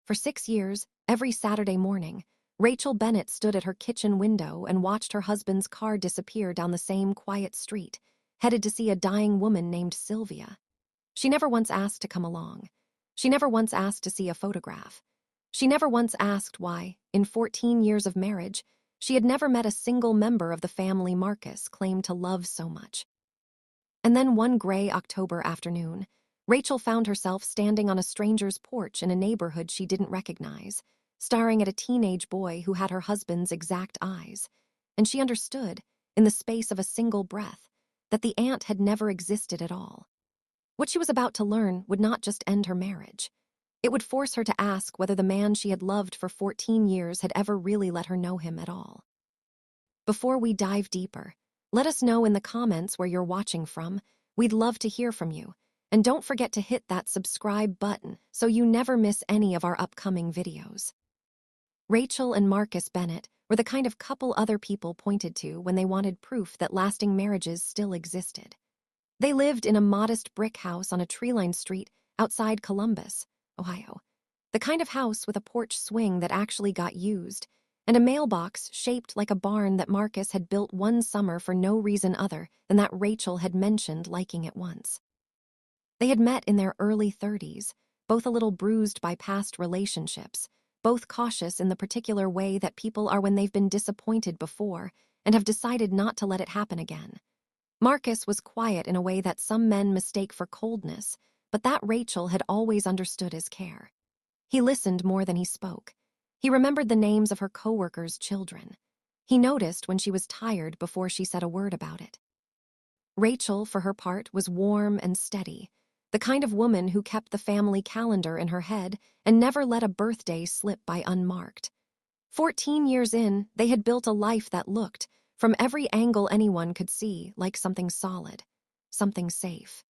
For 6 years, every Saturday morning, Rachel Bennett stood at her kitchen window and watched her husband's car disappear down the same quiet street, headed to see a dying woman named Sylvia. She never once asked to come along. She never once asked to see a photograph. She never once asked why, in 14 years of marriage, she had never met a single member of the family Marcus claimed to love so much. And then one gray October afternoon, Rachel found herself standing on a stranger's porch in a neighborhood she didn't recognize, staring at a teenage boy who had her husband's exact eyes. And she understood, in the space of a single breath, that the aunt had never existed at all. What she was about to learn would not just end her marriage. It would force her to ask whether the man she had loved for 14 years had ever really let her know him at all. Before we dive deeper, let us know in the comments where you're watching from. We'd love to hear from you. And don't forget to hit that subscribe button so you never miss any of our upcoming videos. Rachel and Marcus Bennett were the kind of couple other people pointed to when they wanted proof that lasting marriages still existed. They lived in a modest brick house on a tree-lined street outside Columbus, Ohio. The kind of house with a porch swing that actually got used, and a mailbox shaped like a barn that Marcus had built one summer for no reason other than that Rachel had mentioned liking it once. They had met in their early 30s, both a little bruised by past relationships, both cautious in the particular way that people are when they've been disappointed before and have decided not to let it happen again. Marcus was quiet in a way that some men mistake for coldness, but that Rachel had always understood as care. He listened more than he spoke. He remembered the names of her coworkers' children. He noticed when she was tired before she said a word about it. Rachel, for her part, was warm and steady, the kind of woman who kept the family calendar in her head and never let a birthday slip by unmarked. 14 years in, they had built a life that looked, from every angle anyone could see, like something solid, something safe.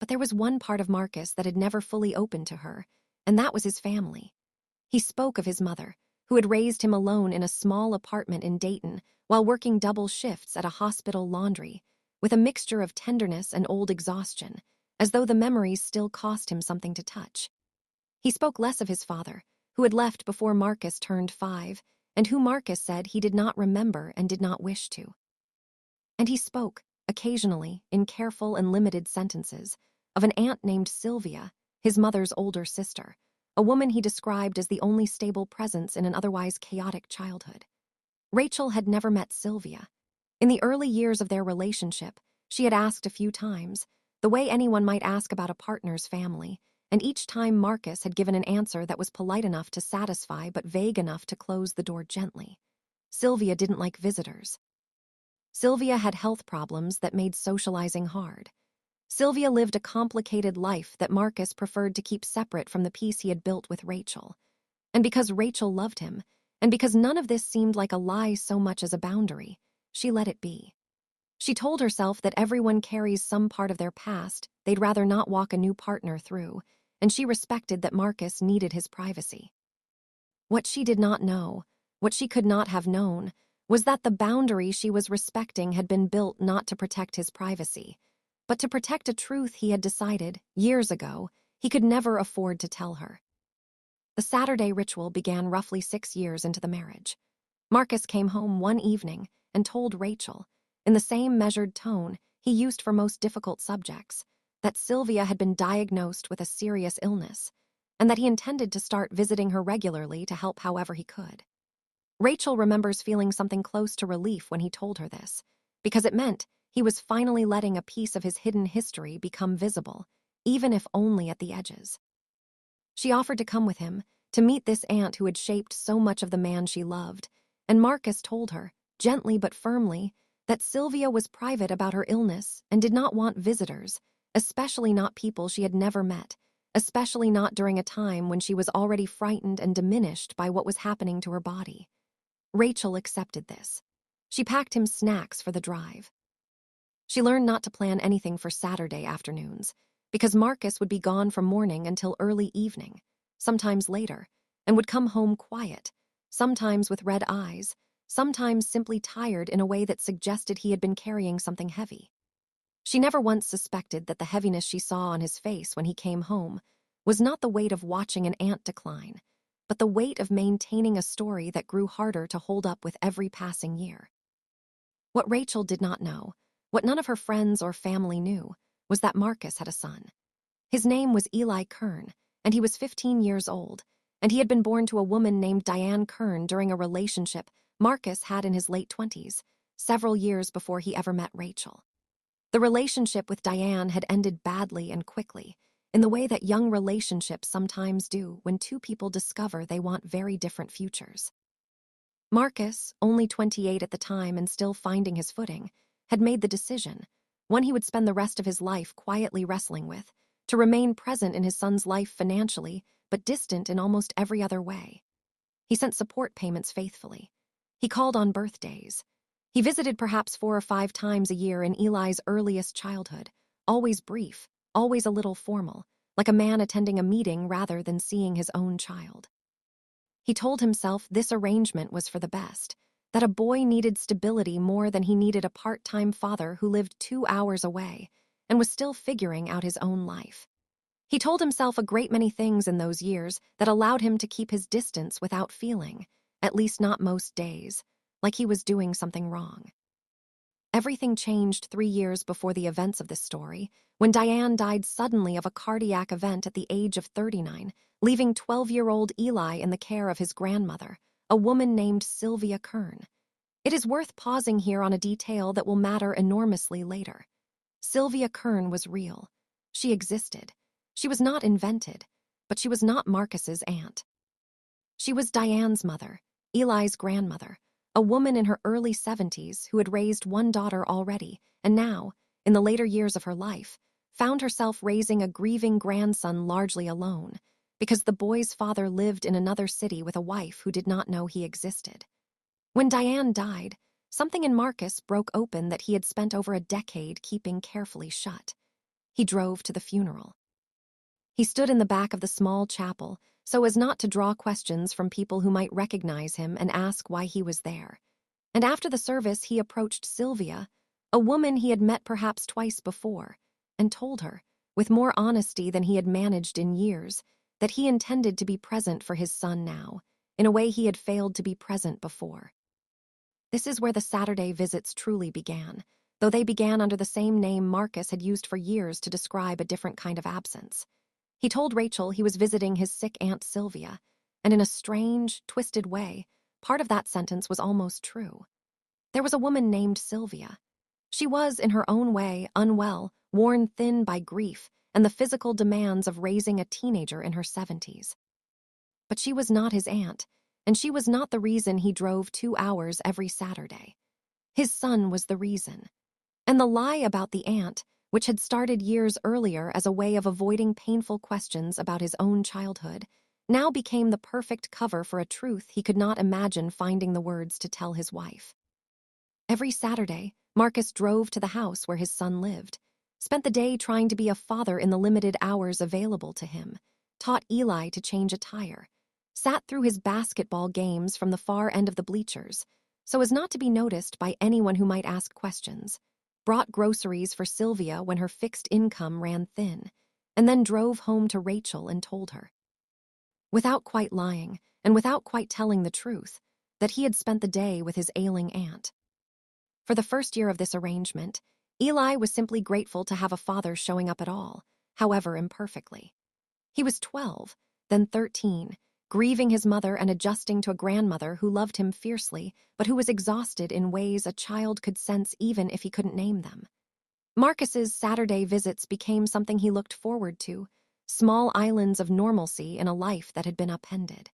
But there was one part of Marcus that had never fully opened to her, and that was his family. He spoke of his mother, who had raised him alone in a small apartment in Dayton while working double shifts at a hospital laundry, with a mixture of tenderness and old exhaustion, as though the memories still cost him something to touch. He spoke less of his father, who had left before Marcus turned 5, and who Marcus said he did not remember and did not wish to. And he spoke, occasionally, in careful and limited sentences, of an aunt named Sylvia, his mother's older sister, a woman he described as the only stable presence in an otherwise chaotic childhood. Rachel had never met Sylvia. In the early years of their relationship, she had asked a few times, the way anyone might ask about a partner's family, and each time Marcus had given an answer that was polite enough to satisfy but vague enough to close the door gently. Sylvia didn't like visitors. Sylvia had health problems that made socializing hard. Sylvia lived a complicated life that Marcus preferred to keep separate from the peace he had built with Rachel. And because Rachel loved him, and because none of this seemed like a lie so much as a boundary, she let it be. She told herself that everyone carries some part of their past they'd rather not walk a new partner through, and she respected that Marcus needed his privacy. What she did not know, what she could not have known, was that the boundary she was respecting had been built not to protect his privacy, but to protect a truth he had decided, years ago, he could never afford to tell her. The Saturday ritual began roughly 6 years into the marriage. Marcus came home one evening and told Rachel, in the same measured tone he used for most difficult subjects, that Sylvia had been diagnosed with a serious illness, and that he intended to start visiting her regularly to help however he could. Rachel remembers feeling something close to relief when he told her this, because it meant he was finally letting a piece of his hidden history become visible, even if only at the edges. She offered to come with him, to meet this aunt who had shaped so much of the man she loved, and Marcus told her, gently but firmly, that Sylvia was private about her illness and did not want visitors, especially not people she had never met, especially not during a time when she was already frightened and diminished by what was happening to her body. Rachel accepted this. She packed him snacks for the drive. She learned not to plan anything for Saturday afternoons, because Marcus would be gone from morning until early evening, sometimes later, and would come home quiet, sometimes with red eyes, sometimes simply tired in a way that suggested he had been carrying something heavy. She never once suspected that the heaviness she saw on his face when he came home was not the weight of watching an aunt decline, but the weight of maintaining a story that grew harder to hold up with every passing year. What Rachel did not know, what none of her friends or family knew, was that Marcus had a son. His name was Eli Kern, and he was 15 years old, and he had been born to a woman named Diane Kern during a relationship Marcus had in his late 20s, several years before he ever met Rachel. The relationship with Diane had ended badly and quickly, in the way that young relationships sometimes do when two people discover they want very different futures. Marcus, only 28 at the time and still finding his footing, had made the decision, one he would spend the rest of his life quietly wrestling with, to remain present in his son's life financially, but distant in almost every other way. He sent support payments faithfully. He called on birthdays. He visited perhaps 4 or 5 times a year in Eli's earliest childhood, always brief, always a little formal, like a man attending a meeting rather than seeing his own child. He told himself this arrangement was for the best, that a boy needed stability more than he needed a part-time father who lived 2 hours away and was still figuring out his own life. He told himself a great many things in those years that allowed him to keep his distance without feeling, at least not most days, like he was doing something wrong. Everything changed 3 years before the events of this story, when Diane died suddenly of a cardiac event at the age of 39, leaving 12-year-old Eli in the care of his grandmother, a woman named Sylvia Kern. It is worth pausing here on a detail that will matter enormously later. Sylvia Kern was real. She existed. She was not invented, but she was not Marcus's aunt. She was Diane's mother, Eli's grandmother, a woman in her early 70s who had raised one daughter already and now, in the later years of her life, found herself raising a grieving grandson largely alone, because the boy's father lived in another city with a wife who did not know he existed. When Diane died, something in Marcus broke open that he had spent over a decade keeping carefully shut. He drove to the funeral. He stood in the back of the small chapel so as not to draw questions from people who might recognize him and ask why he was there. And after the service, he approached Sylvia, a woman he had met perhaps twice before, and told her, with more honesty than he had managed in years, that he intended to be present for his son now, in a way he had failed to be present before. This is where the Saturday visits truly began, though they began under the same name Marcus had used for years to describe a different kind of absence. He told Rachel he was visiting his sick Aunt Sylvia, and in a strange, twisted way, part of that sentence was almost true. There was a woman named Sylvia. She was, in her own way, unwell, worn thin by grief and the physical demands of raising a teenager in her 70s. But she was not his aunt, and she was not the reason he drove 2 hours every Saturday. His son was the reason. And the lie about the aunt, which had started years earlier as a way of avoiding painful questions about his own childhood, now became the perfect cover for a truth he could not imagine finding the words to tell his wife. Every Saturday, Marcus drove to the house where his son lived, spent the day trying to be a father in the limited hours available to him, taught Eli to change a tire, sat through his basketball games from the far end of the bleachers, so as not to be noticed by anyone who might ask questions, brought groceries for Sylvia when her fixed income ran thin, and then drove home to Rachel and told her, without quite lying and without quite telling the truth, that he had spent the day with his ailing aunt. For the first year of this arrangement, Eli was simply grateful to have a father showing up at all, however imperfectly. He was 12, then 13, grieving his mother and adjusting to a grandmother who loved him fiercely, but who was exhausted in ways a child could sense even if he couldn't name them. Marcus's Saturday visits became something he looked forward to, small islands of normalcy in a life that had been upended.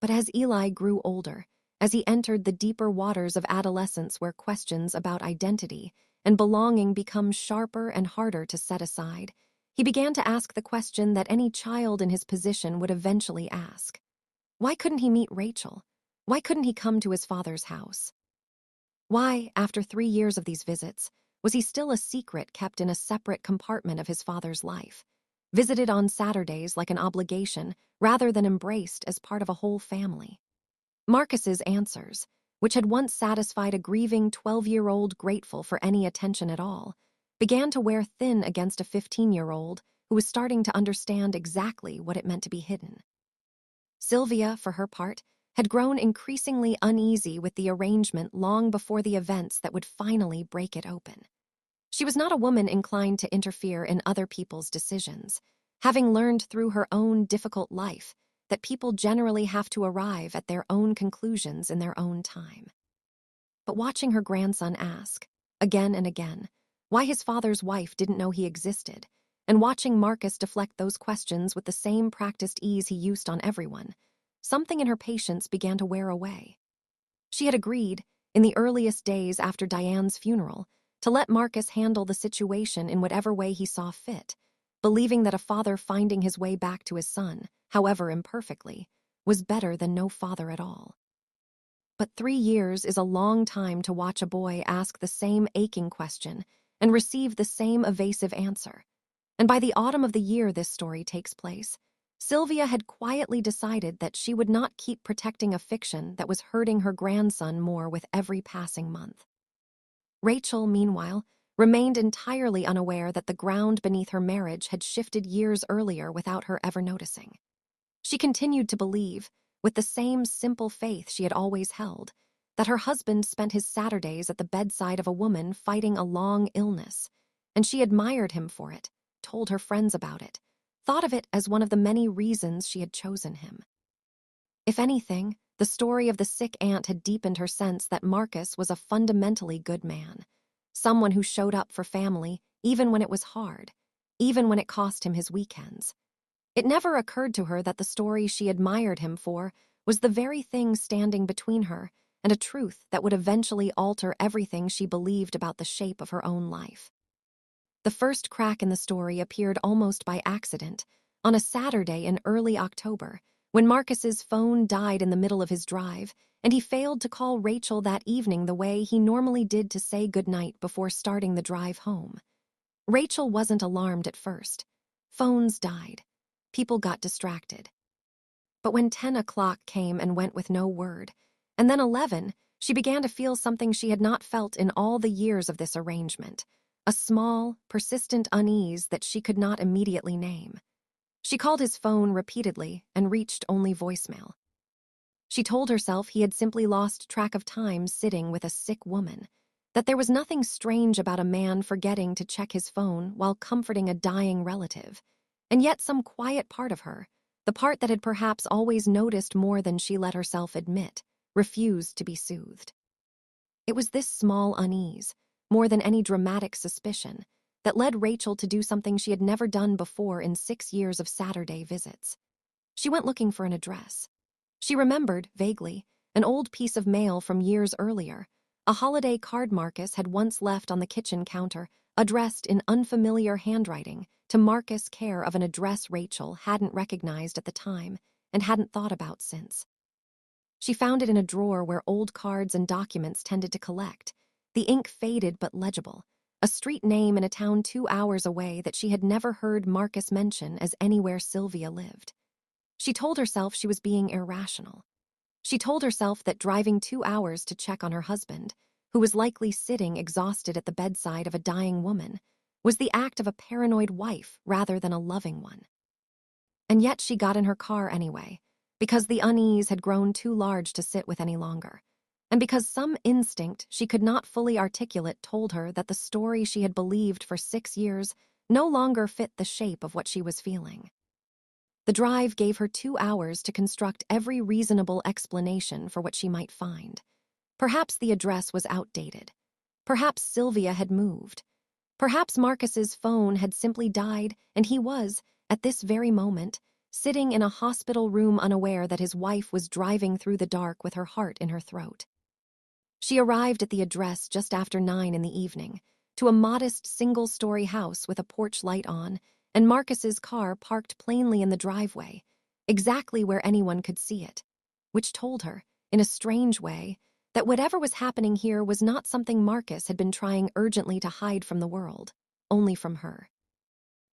But as Eli grew older, as he entered the deeper waters of adolescence where questions about identity and belonging become sharper and harder to set aside, he began to ask the question that any child in his position would eventually ask. Why couldn't he meet Rachel? Why couldn't he come to his father's house? Why, after 3 years of these visits, was he still a secret kept in a separate compartment of his father's life, visited on Saturdays like an obligation rather than embraced as part of a whole family? Marcus's answers, which had once satisfied a grieving 12-year-old grateful for any attention at all, began to wear thin against a 15-year-old who was starting to understand exactly what it meant to be hidden. Sylvia, for her part, had grown increasingly uneasy with the arrangement long before the events that would finally break it open. She was not a woman inclined to interfere in other people's decisions, having learned through her own difficult life that people generally have to arrive at their own conclusions in their own time. But watching her grandson ask, again and again, why his father's wife didn't know he existed, and watching Marcus deflect those questions with the same practiced ease he used on everyone, something in her patience began to wear away. She had agreed, in the earliest days after Diane's funeral, to let Marcus handle the situation in whatever way he saw fit, believing that a father finding his way back to his son, however imperfectly, was better than no father at all. But 3 years is a long time to watch a boy ask the same aching question and receive the same evasive answer. And by the autumn of the year this story takes place, Sylvia had quietly decided that she would not keep protecting a fiction that was hurting her grandson more with every passing month. Rachel, meanwhile, remained entirely unaware that the ground beneath her marriage had shifted years earlier without her ever noticing. She continued to believe, with the same simple faith she had always held, that her husband spent his Saturdays at the bedside of a woman fighting a long illness, and she admired him for it, told her friends about it, thought of it as one of the many reasons she had chosen him. If anything, the story of the sick aunt had deepened her sense that Marcus was a fundamentally good man, someone who showed up for family even when it was hard, even when it cost him his weekends. It never occurred to her that the story she admired him for was the very thing standing between her and a truth that would eventually alter everything she believed about the shape of her own life. The first crack in the story appeared almost by accident, on a Saturday in early October, when Marcus's phone died in the middle of his drive, and he failed to call Rachel that evening the way he normally did to say goodnight before starting the drive home. Rachel wasn't alarmed at first. Phones died. People got distracted. But when 10 o'clock came and went with no word, and then 11, she began to feel something she had not felt in all the years of this arrangement, a small, persistent unease that she could not immediately name. She called his phone repeatedly and reached only voicemail. She told herself he had simply lost track of time sitting with a sick woman, that there was nothing strange about a man forgetting to check his phone while comforting a dying relative, and yet some quiet part of her, the part that had perhaps always noticed more than she let herself admit, refused to be soothed. It was this small unease, more than any dramatic suspicion, that led Rachel to do something she had never done before in 6 years of Saturday visits. She went looking for an address. She remembered, vaguely, an old piece of mail from years earlier, a holiday card Marcus had once left on the kitchen counter, addressed in unfamiliar handwriting to Marcus' care of an address Rachel hadn't recognized at the time and hadn't thought about since. She found it in a drawer where old cards and documents tended to collect, the ink faded but legible, a street name in a town 2 hours away that she had never heard Marcus mention as anywhere Sylvia lived. She told herself she was being irrational. She told herself that driving 2 hours to check on her husband, who was likely sitting exhausted at the bedside of a dying woman, was the act of a paranoid wife rather than a loving one. And yet she got in her car anyway, because the unease had grown too large to sit with any longer, and because some instinct she could not fully articulate told her that the story she had believed for 6 years no longer fit the shape of what she was feeling. The drive gave her 2 hours to construct every reasonable explanation for what she might find. Perhaps the address was outdated. Perhaps Sylvia had moved. Perhaps Marcus's phone had simply died and he was, at this very moment, sitting in a hospital room unaware that his wife was driving through the dark with her heart in her throat. She arrived at the address just after 9 in the evening, to a modest single-story house with a porch light on, and Marcus's car parked plainly in the driveway, exactly where anyone could see it, which told her, in a strange way, that whatever was happening here was not something Marcus had been trying urgently to hide from the world, only from her.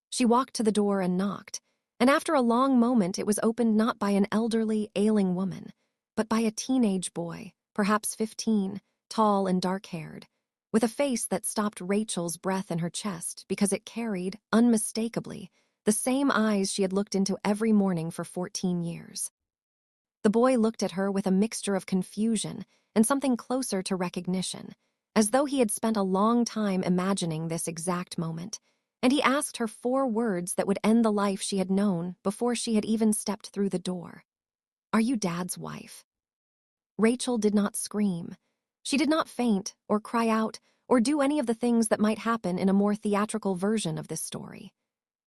She walked to the door and knocked, and after a long moment it was opened not by an elderly, ailing woman, but by a teenage boy, perhaps 15, tall and dark-haired, with a face that stopped Rachel's breath in her chest because it carried, unmistakably, the same eyes she had looked into every morning for 14 years. The boy looked at her with a mixture of confusion and something closer to recognition, as though he had spent a long time imagining this exact moment, and he asked her 4 words that would end the life she had known before she had even stepped through the door. "Are you Dad's wife?" Rachel did not scream. She did not faint or cry out or do any of the things that might happen in a more theatrical version of this story.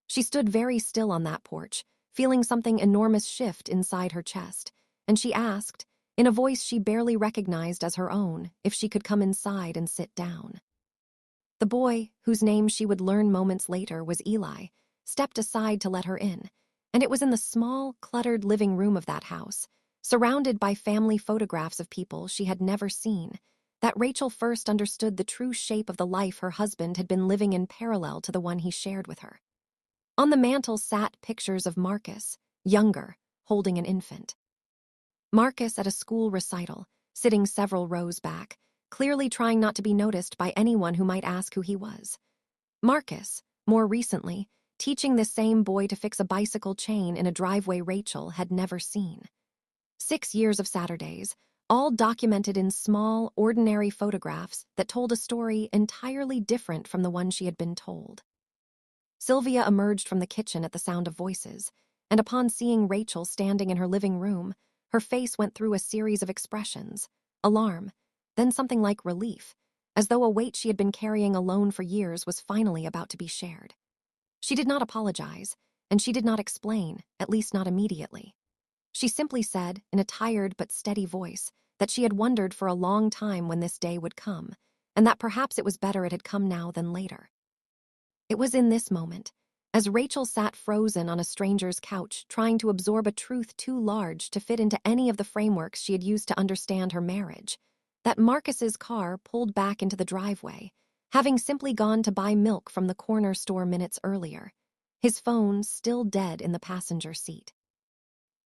She stood very still on that porch, feeling something enormous shift inside her chest, and she asked, in a voice she barely recognized as her own, if she could come inside and sit down. The boy, whose name she would learn moments later was Eli, stepped aside to let her in, and it was in the small, cluttered living room of that house, surrounded by family photographs of people she had never seen, that Rachel first understood the true shape of the life her husband had been living in parallel to the one he shared with her. On the mantel sat pictures of Marcus, younger, holding an infant. Marcus at a school recital, sitting several rows back, clearly trying not to be noticed by anyone who might ask who he was. Marcus, more recently, teaching this same boy to fix a bicycle chain in a driveway Rachel had never seen. 6 years of Saturdays, all documented in small, ordinary photographs that told a story entirely different from the one she had been told. Sylvia emerged from the kitchen at the sound of voices, and upon seeing Rachel standing in her living room, her face went through a series of expressions: alarm, then something like relief, as though a weight she had been carrying alone for years was finally about to be shared. She did not apologize, and she did not explain, at least not immediately. She simply said, in a tired but steady voice, that she had wondered for a long time when this day would come, and that perhaps it was better it had come now than later. It was in this moment, as Rachel sat frozen on a stranger's couch trying to absorb a truth too large to fit into any of the frameworks she had used to understand her marriage, that Marcus's car pulled back into the driveway, having simply gone to buy milk from the corner store minutes earlier, his phone still dead in the passenger seat.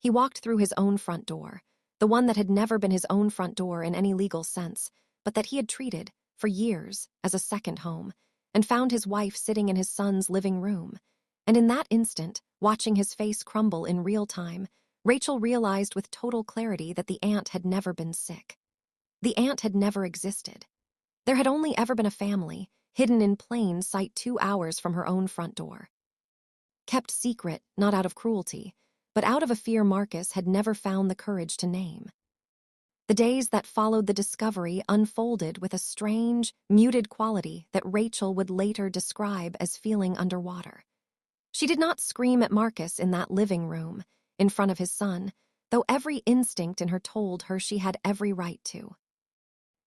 He walked through his own front door, the one that had never been his own front door in any legal sense, but that he had treated, for years, as a second home, and found his wife sitting in his son's living room. And in that instant, watching his face crumble in real time, Rachel realized with total clarity that the aunt had never been sick. The aunt had never existed. There had only ever been a family, hidden in plain sight 2 hours from her own front door. Kept secret, not out of cruelty, but out of a fear Marcus had never found the courage to name. The days that followed the discovery unfolded with a strange, muted quality that Rachel would later describe as feeling underwater. She did not scream at Marcus in that living room, in front of his son, though every instinct in her told her she had every right to.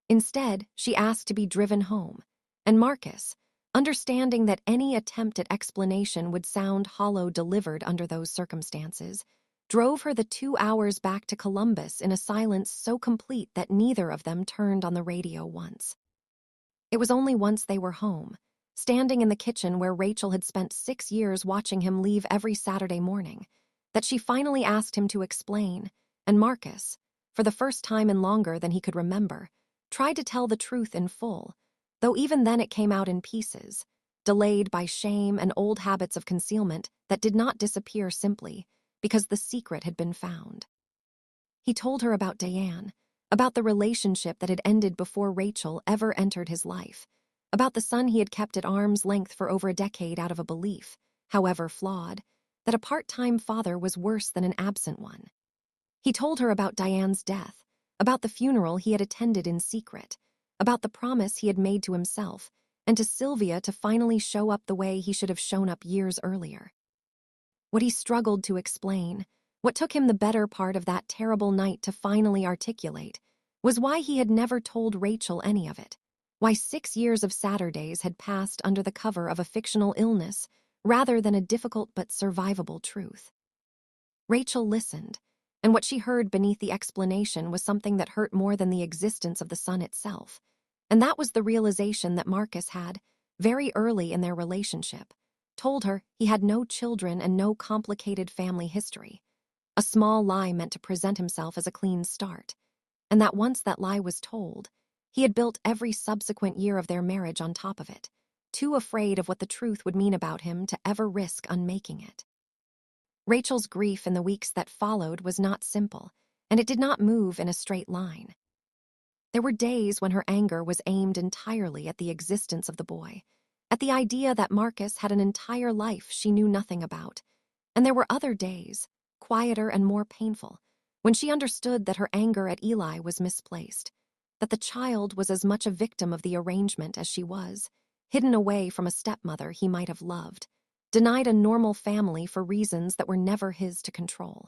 Instead, she asked to be driven home, and Marcus, understanding that any attempt at explanation would sound hollow delivered under those circumstances, drove her the 2 hours back to Columbus in a silence so complete that neither of them turned on the radio once. It was only once they were home, standing in the kitchen where Rachel had spent 6 years watching him leave every Saturday morning, that she finally asked him to explain, and Marcus, for the first time in longer than he could remember, tried to tell the truth in full, though even then it came out in pieces, delayed by shame and old habits of concealment that did not disappear simply because the secret had been found. He told her about Diane, about the relationship that had ended before Rachel ever entered his life, about the son he had kept at arm's length for over a decade out of a belief, however flawed, that a part-time father was worse than an absent one. He told her about Diane's death, about the funeral he had attended in secret, about the promise he had made to himself and to Sylvia to finally show up the way he should have shown up years earlier. What he struggled to explain, what took him the better part of that terrible night to finally articulate, was why he had never told Rachel any of it, why 6 years of Saturdays had passed under the cover of a fictional illness rather than a difficult but survivable truth. Rachel listened, and what she heard beneath the explanation was something that hurt more than the existence of the son itself, and that was the realization that Marcus had, very early in their relationship, told her he had no children and no complicated family history, a small lie meant to present himself as a clean start, and that once that lie was told, he had built every subsequent year of their marriage on top of it, too afraid of what the truth would mean about him to ever risk unmaking it. Rachel's grief in the weeks that followed was not simple, and it did not move in a straight line. There were days when her anger was aimed entirely at the existence of the boy, at the idea that Marcus had an entire life she knew nothing about. And there were other days, quieter and more painful, when she understood that her anger at Eli was misplaced, that the child was as much a victim of the arrangement as she was, hidden away from a stepmother he might have loved, denied a normal family for reasons that were never his to control.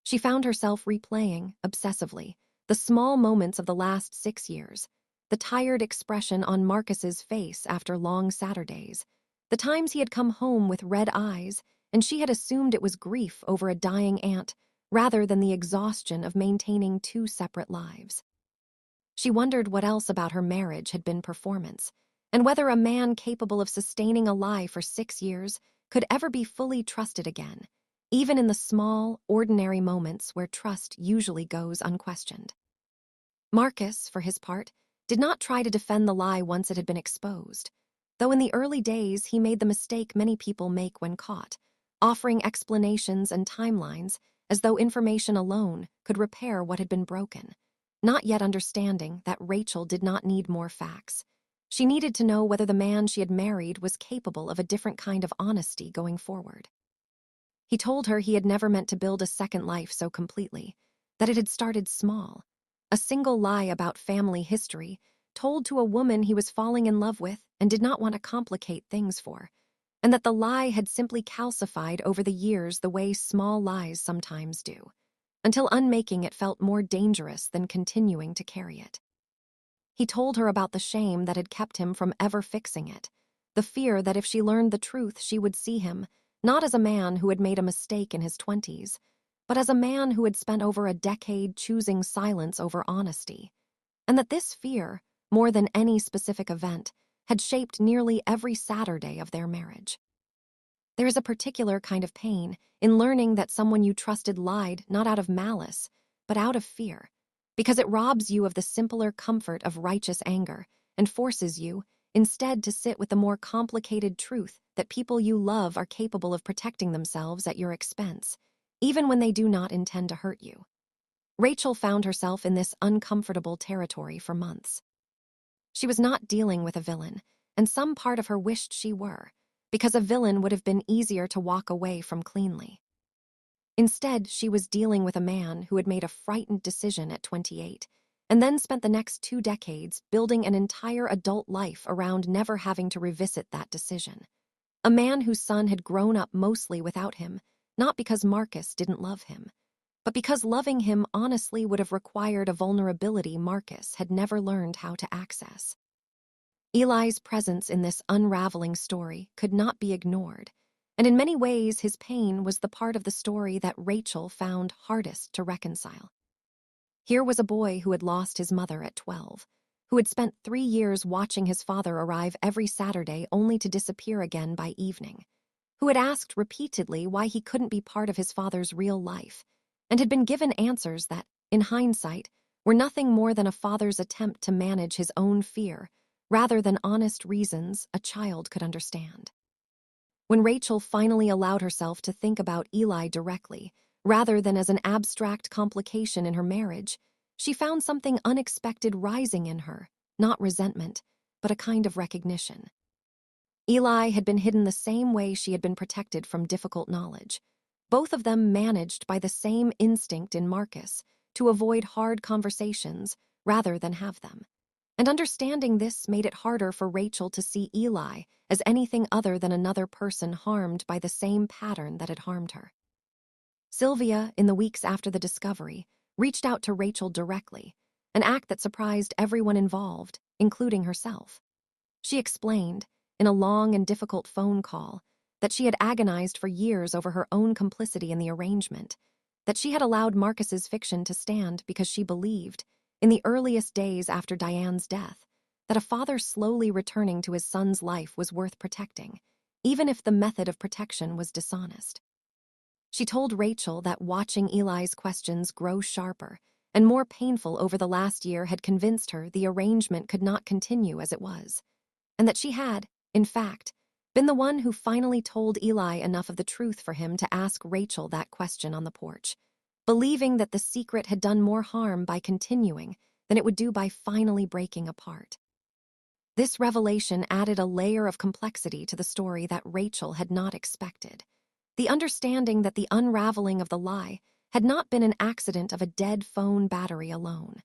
She found herself replaying, obsessively, the small moments of the last 6 years, the tired expression on Marcus's face after long Saturdays, the times he had come home with red eyes and she had assumed it was grief over a dying aunt rather than the exhaustion of maintaining 2 separate lives. She wondered what else about her marriage had been performance, and whether a man capable of sustaining a lie for 6 years could ever be fully trusted again, even in the small, ordinary moments where trust usually goes unquestioned. Marcus, for his part, did not try to defend the lie once it had been exposed, though in the early days he made the mistake many people make when caught, offering explanations and timelines as though information alone could repair what had been broken, not yet understanding that Rachel did not need more facts. She needed to know whether the man she had married was capable of a different kind of honesty going forward. He told her he had never meant to build a second life so completely, that it had started small. A single lie about family history, told to a woman he was falling in love with and did not want to complicate things for, and that the lie had simply calcified over the years the way small lies sometimes do, until unmaking it felt more dangerous than continuing to carry it. He told her about the shame that had kept him from ever fixing it, the fear that if she learned the truth she would see him, not as a man who had made a mistake in his 20s, but as a man who had spent over a decade choosing silence over honesty, and that this fear, more than any specific event, had shaped nearly every Saturday of their marriage. There is a particular kind of pain in learning that someone you trusted lied not out of malice, but out of fear, because it robs you of the simpler comfort of righteous anger and forces you, instead, to sit with the more complicated truth that people you love are capable of protecting themselves at your expense, even when they do not intend to hurt you. Rachel found herself in this uncomfortable territory for months. She was not dealing with a villain, and some part of her wished she were, because a villain would have been easier to walk away from cleanly. Instead, she was dealing with a man who had made a frightened decision at 28, and then spent the next 2 decades building an entire adult life around never having to revisit that decision. A man whose son had grown up mostly without him, not because Marcus didn't love him, but because loving him honestly would have required a vulnerability Marcus had never learned how to access. Eli's presence in this unraveling story could not be ignored, and in many ways his pain was the part of the story that Rachel found hardest to reconcile. Here was a boy who had lost his mother at 12, who had spent 3 years watching his father arrive every Saturday only to disappear again by evening, who had asked repeatedly why he couldn't be part of his father's real life, and had been given answers that, in hindsight, were nothing more than a father's attempt to manage his own fear, rather than honest reasons a child could understand. When Rachel finally allowed herself to think about Eli directly, rather than as an abstract complication in her marriage, she found something unexpected rising in her, not resentment, but a kind of recognition. Eli had been hidden the same way she had been protected from difficult knowledge, both of them managed by the same instinct in Marcus to avoid hard conversations rather than have them. And understanding this made it harder for Rachel to see Eli as anything other than another person harmed by the same pattern that had harmed her. Sylvia, in the weeks after the discovery, reached out to Rachel directly, an act that surprised everyone involved, including herself. She explained, in a long and difficult phone call, that she had agonized for years over her own complicity in the arrangement, that she had allowed Marcus's fiction to stand because she believed, in the earliest days after Diane's death, that a father slowly returning to his son's life was worth protecting, even if the method of protection was dishonest. She told Rachel that watching Eli's questions grow sharper and more painful over the last year had convinced her the arrangement could not continue as it was, and that she had, in fact, been the one who finally told Eli enough of the truth for him to ask Rachel that question on the porch, believing that the secret had done more harm by continuing than it would do by finally breaking apart. This revelation added a layer of complexity to the story that Rachel had not expected. The understanding that the unraveling of the lie had not been an accident of a dead phone battery alone,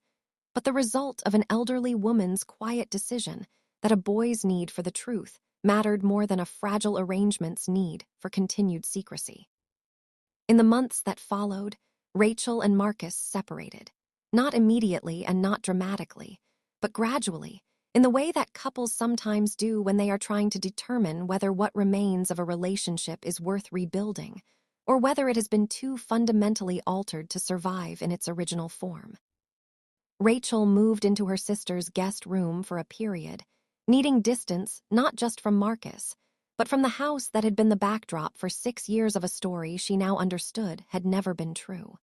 but the result of an elderly woman's quiet decision that a boy's need for the truth mattered more than a fragile arrangement's need for continued secrecy. In the months that followed, Rachel and Marcus separated, not immediately and not dramatically, but gradually, in the way that couples sometimes do when they are trying to determine whether what remains of a relationship is worth rebuilding, or whether it has been too fundamentally altered to survive in its original form. Rachel moved into her sister's guest room for a period, needing distance not just from Marcus, but from the house that had been the backdrop for 6 years of a story she now understood had never been true.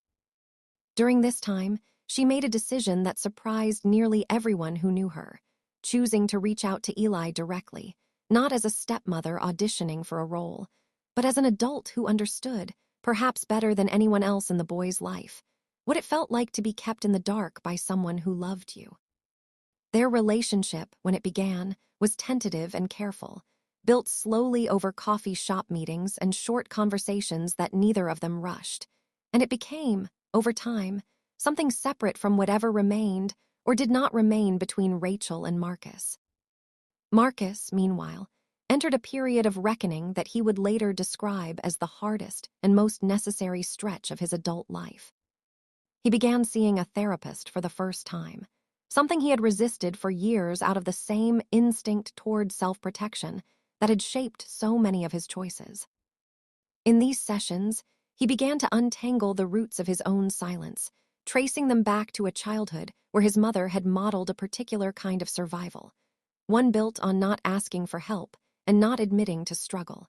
During this time, she made a decision that surprised nearly everyone who knew her, choosing to reach out to Eli directly, not as a stepmother auditioning for a role, but as an adult who understood, perhaps better than anyone else in the boy's life, what it felt like to be kept in the dark by someone who loved you. Their relationship, when it began, was tentative and careful, built slowly over coffee shop meetings and short conversations that neither of them rushed, and it became, over time, something separate from whatever remained or did not remain between Rachel and Marcus. Marcus, meanwhile, entered a period of reckoning that he would later describe as the hardest and most necessary stretch of his adult life. He began seeing a therapist for the first time, something he had resisted for years out of the same instinct toward self-protection that had shaped so many of his choices. In these sessions, he began to untangle the roots of his own silence, tracing them back to a childhood where his mother had modeled a particular kind of survival, one built on not asking for help and not admitting to struggle,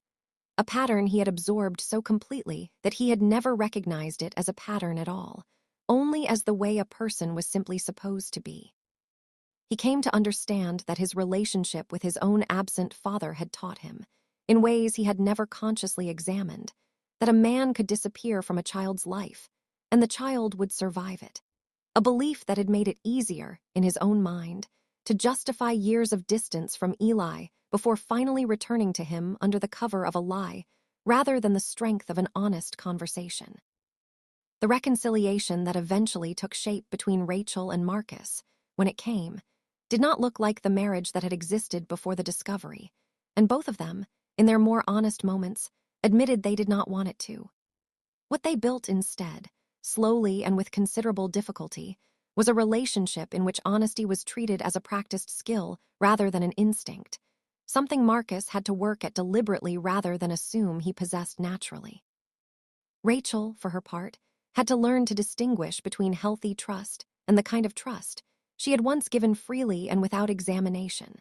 a pattern he had absorbed so completely that he had never recognized it as a pattern at all, only as the way a person was simply supposed to be. He came to understand that his relationship with his own absent father had taught him, in ways he had never consciously examined, that a man could disappear from a child's life, and the child would survive it, a belief that had made it easier, in his own mind, to justify years of distance from Eli before finally returning to him under the cover of a lie, rather than the strength of an honest conversation. The reconciliation that eventually took shape between Rachel and Marcus, when it came, did not look like the marriage that had existed before the discovery, and both of them, in their more honest moments, admitted they did not want it to. What they built instead, slowly and with considerable difficulty, was a relationship in which honesty was treated as a practiced skill rather than an instinct, something Marcus had to work at deliberately rather than assume he possessed naturally. Rachel, for her part, had to learn to distinguish between healthy trust and the kind of trust she had once given freely and without examination,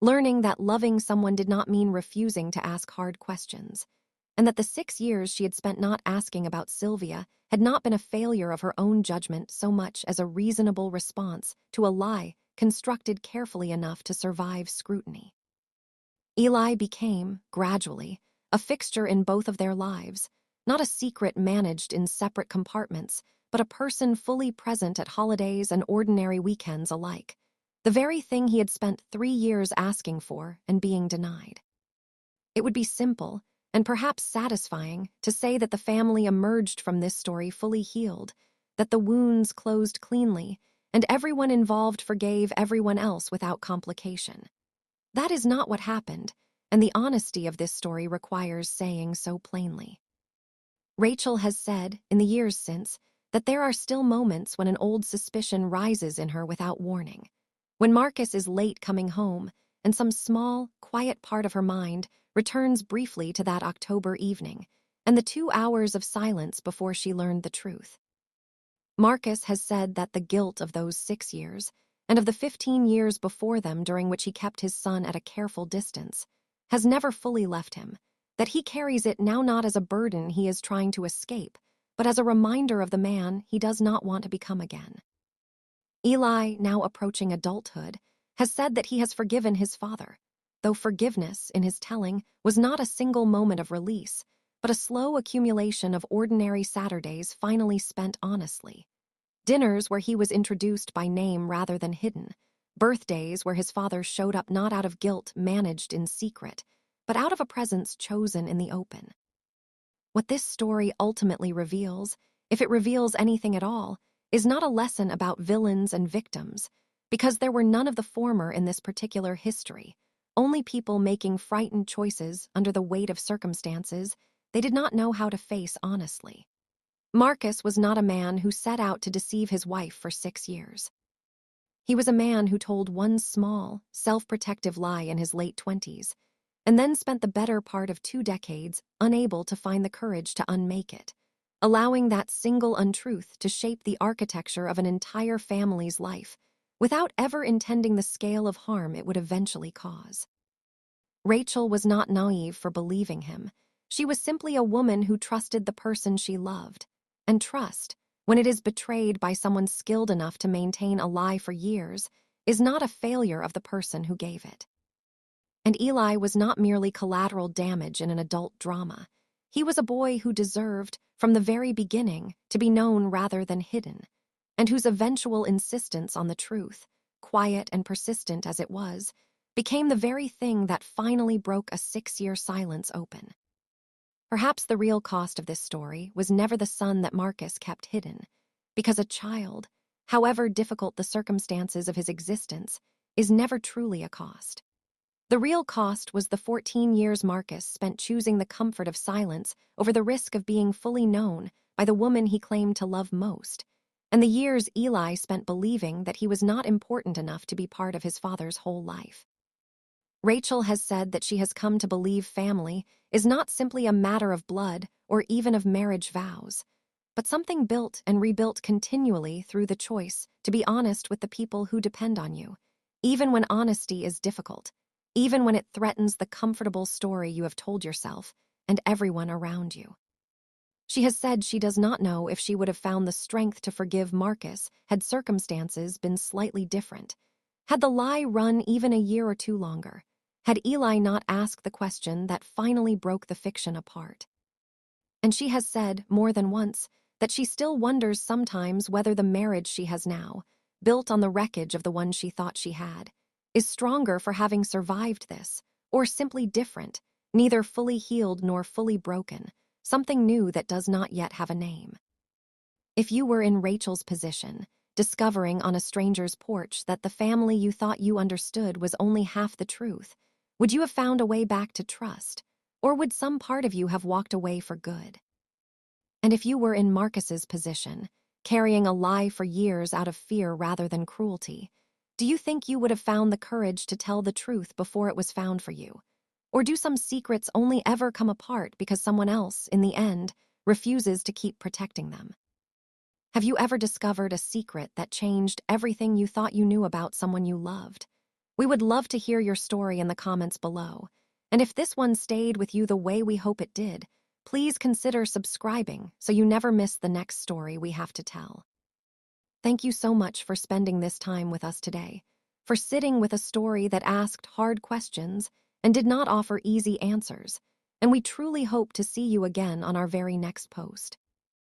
learning that loving someone did not mean refusing to ask hard questions, and that the 6 years she had spent not asking about Sylvia had not been a failure of her own judgment so much as a reasonable response to a lie constructed carefully enough to survive scrutiny. Eli became, gradually, a fixture in both of their lives, not a secret managed in separate compartments, but a person fully present at holidays and ordinary weekends alike, the very thing he had spent 3 years asking for and being denied. It would be simple, and perhaps satisfying, to say that the family emerged from this story fully healed, that the wounds closed cleanly, and everyone involved forgave everyone else without complication. That is not what happened, and the honesty of this story requires saying so plainly. Rachel has said, in the years since, that there are still moments when an old suspicion rises in her without warning, when Marcus is late coming home, and some small, quiet part of her mind returns briefly to that October evening, and the 2 hours of silence before she learned the truth. Marcus has said that the guilt of those 6 years, and of the 15 years before them during which he kept his son at a careful distance, has never fully left him, that he carries it now not as a burden he is trying to escape, but as a reminder of the man he does not want to become again. Eli, now approaching adulthood, has said that he has forgiven his father, though forgiveness, in his telling, was not a single moment of release, but a slow accumulation of ordinary Saturdays finally spent honestly. Dinners where he was introduced by name rather than hidden. Birthdays where his father showed up not out of guilt managed in secret, but out of a presence chosen in the open. What this story ultimately reveals, if it reveals anything at all, is not a lesson about villains and victims, because there were none of the former in this particular history, only people making frightened choices under the weight of circumstances they did not know how to face honestly. Marcus was not a man who set out to deceive his wife for 6 years. He was a man who told one small, self-protective lie in his late 20s, and then spent the better part of 2 decades unable to find the courage to unmake it, allowing that single untruth to shape the architecture of an entire family's life, without ever intending the scale of harm it would eventually cause. Rachel was not naive for believing him. She was simply a woman who trusted the person she loved. And trust, when it is betrayed by someone skilled enough to maintain a lie for years, is not a failure of the person who gave it. And Eli was not merely collateral damage in an adult drama. He was a boy who deserved, from the very beginning, to be known rather than hidden, and whose eventual insistence on the truth, quiet and persistent as it was, became the very thing that finally broke a 6-year silence open. Perhaps the real cost of this story was never the son that Marcus kept hidden, because a child, however difficult the circumstances of his existence, is never truly a cost. The real cost was the 14 years Marcus spent choosing the comfort of silence over the risk of being fully known by the woman he claimed to love most, and the years Eli spent believing that he was not important enough to be part of his father's whole life. Rachel has said that she has come to believe family is not simply a matter of blood or even of marriage vows, but something built and rebuilt continually through the choice to be honest with the people who depend on you, even when honesty is difficult, even when it threatens the comfortable story you have told yourself and everyone around you. She has said she does not know if she would have found the strength to forgive Marcus had circumstances been slightly different, had the lie run even a year or two longer, had Eli not asked the question that finally broke the fiction apart. And she has said, more than once, that she still wonders sometimes whether the marriage she has now, built on the wreckage of the one she thought she had, is stronger for having survived this, or simply different, neither fully healed nor fully broken, something new that does not yet have a name. If you were in Rachel's position, discovering on a stranger's porch that the family you thought you understood was only half the truth, would you have found a way back to trust, or would some part of you have walked away for good? And if you were in Marcus's position, carrying a lie for years out of fear rather than cruelty, do you think you would have found the courage to tell the truth before it was found for you? Or do some secrets only ever come apart because someone else, in the end, refuses to keep protecting them? Have you ever discovered a secret that changed everything you thought you knew about someone you loved? We would love to hear your story in the comments below. And if this one stayed with you the way we hope it did, please consider subscribing so you never miss the next story we have to tell. Thank you so much for spending this time with us today, for sitting with a story that asked hard questions and did not offer easy answers, and we truly hope to see you again on our very next post.